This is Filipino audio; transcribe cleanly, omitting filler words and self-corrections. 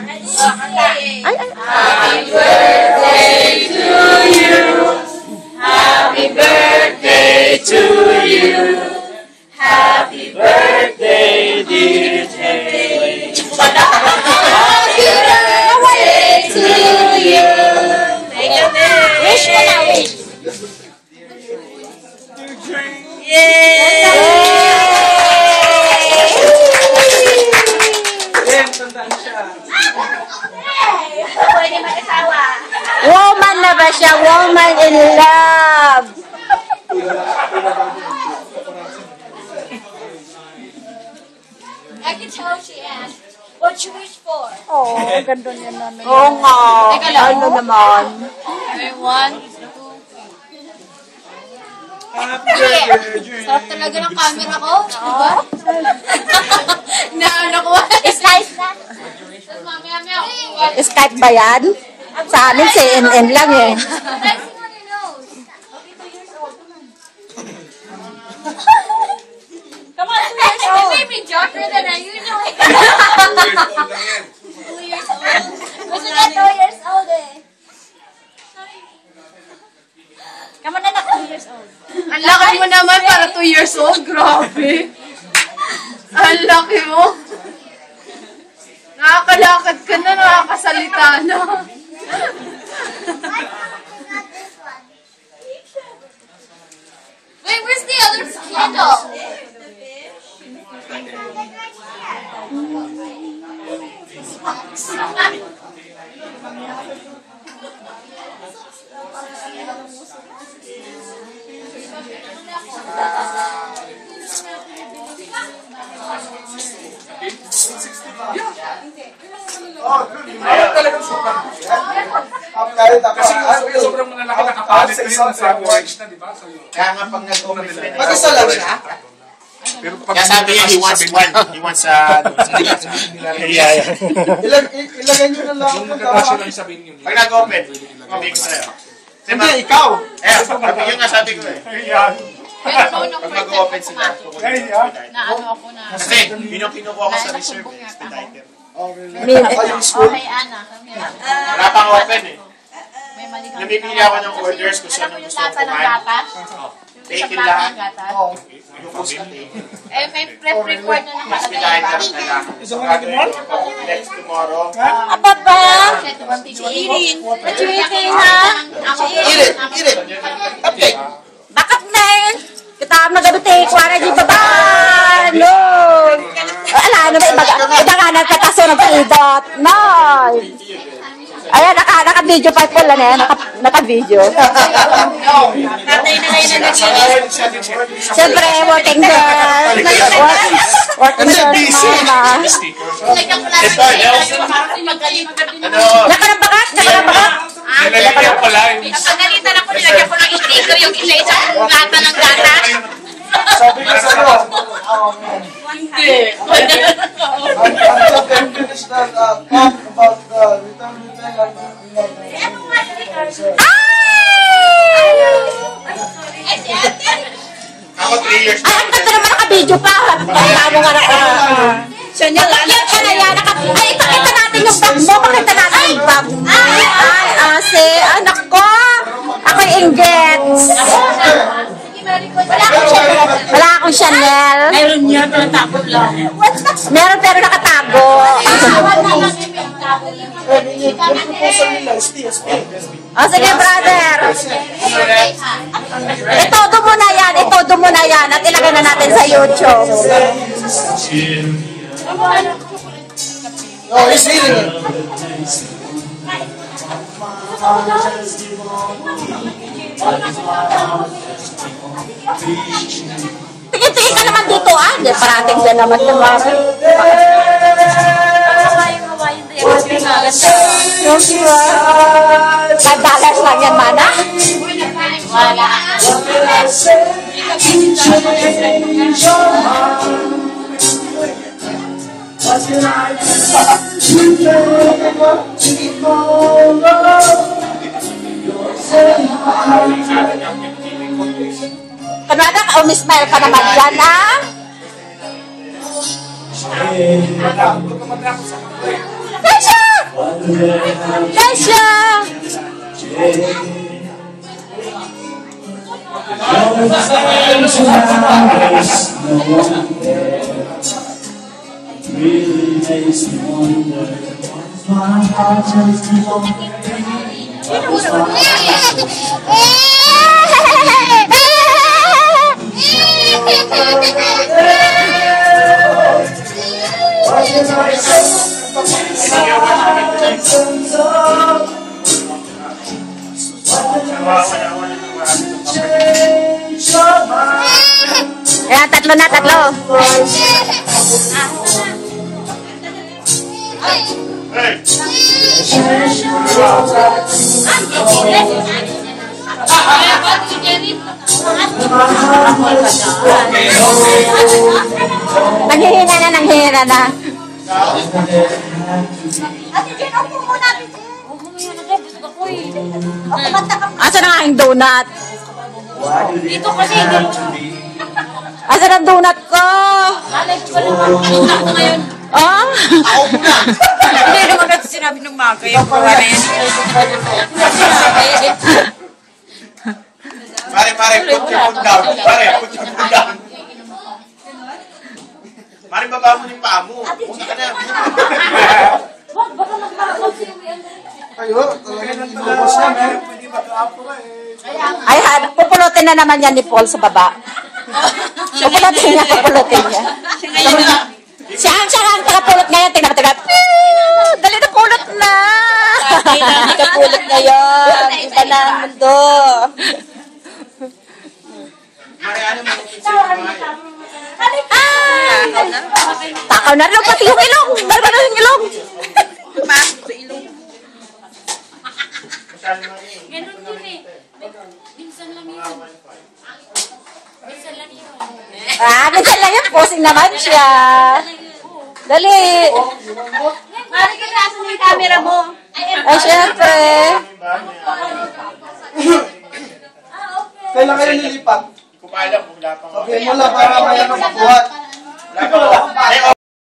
Ay, ay. Happy birthday to you. Happy birthday to you. Happy birthday, dear Jay. Happy birthday to you. Wish mo na, wish. Woman na ba siya? Woman in love. I can tell she asked, what you wish for? Oh, ganda niya namin. Oo nga. Ano naman? Okay, 1, 2. Sarap talaga ng camera ko. Diba? Naano ko. Skype na. Mamaya. Skype ba yan? Sa amin, CNN lang eh. Flexing on your nose. Okay, 2 years old. Come on, 2 years old. You made me darker than I usually am. 2 years old. Gusto niya 2 years old eh. Come on, anak, 2 years old. Ang laki mo naman para 2 years old. Grabe. Ang laki mo. Nakakalakad ka na, nakakasalita na. Wait, where's the other candle? Kasi sobrang malalaki na kapalit na yun sa watch na, di ba? Kaya nga pag nag-open Mag-isa lang siya? kaya sabi niya, he wants one. He wants Ilagay nyo na lang. Yung magkakasya lang sabihin yun. pag nag-open, hindi ko sa'yo. Hindi, ikaw. Yun nga sabi ko eh. Pero noon ako Pag mag-open sila, na ano ako na. kasi yun yung kinukuha ko sa reserve eh, expediter. Okay, Ana. Wala pang open eh. May mali kang Namipili ako ng orders kung saan Alam mo yung yung gusto ko lata ng kumain. gatas? Take Isang it lata lahat. ng gatas? Lupos ka eh. Eh, may prep-record na nakalagay Expediter ba? na lang. Gagawin ko next tomorrow. Apa ba? Si Irin. Nag-tweeting na. Irit. Update. Bakit na eh? Kita na gano'n tayo, kuwara di baba. No. Ala, ano ba iba nga nagkataso ng paidot. No. Ayan, naka-video pa pala na yan. Naka-video. Tatay na ngayon na nag-iris. Siyempre, working girl. Working girl, mama. Lagyan ko lang yung magaling. Ano? Nakalambakat? Nakalambakat? Nilalagyan ko lang. Pagalitan ako, nilagyan ko lang sticker yung isa-isang lata ng gatas. Sabi ko sa'yo. Hindi. Until they finish that talk about the return Ako 3 years Ay, ang ganda naman naka-video pa. Tama nga na. Siya niya lang. Ay, ipakita natin yung bag mo. Pakita natin yung bag mo. Ay, ase. Anak ko. Ako'y Ingets. Wala akong Chanel. Meron niya, pero takot lang. Meron pero nakatago. O sige, brother. Itodo mo na yan. Itodo mo na yan. At ilagay na natin sa YouTube. Oh, he's eating it. Tingin-tingin ka naman dito, ah. Hindi, parating din naman naman. Yung diba? $5 lang yan, mana? Wala. Kanada ka, umismile ka naman dyan, ah. Tasha! Tasha! Really makes me wonder my heart just keeps on Ayan, tatlo na, tatlo. Hey! Nanghihina na, nanghihina na. Ate Jen, upo muna, Ate Jen. Upo muna, Ate Jen. Gusto ko eh. Kumanta ka. Asan ang aking donut? Dito kasi. Asan ang donut ko? Alam ko lang ako ngayon. Oh? Hindi naman natin sinabi ng maga yung buhay na yan. Pare, put your foot down. Pare, put your foot down. Mari, baba mo yung paa mo. Una ka na. Wag, baka magkakot siya. Ayo, talagang lubos na, man. Ay, pupulutin na naman yan ni Paul sa baba. Pupulutin niya, pupulutin niya. Siya ang takapulot ngayon. Tingnan mo, tingnan mo. Dali na pulot na. Kailangan kapulot ngayon. Iba na ang mundo. Mari, ano mo? Takaw na rin pati yung ilong. Dali na yung ilong. Pasok sa ilong. Ganun yun eh. Minsan lang yun. Minsan lang yun. Minsan lang yan. Posing naman siya. Dali. Mari ka nasa yung camera mo. Ay, syempre. Kailan kayo nilipat? Kupala, bugla pa. Okay mo lang para may makabuhat. Wala pa.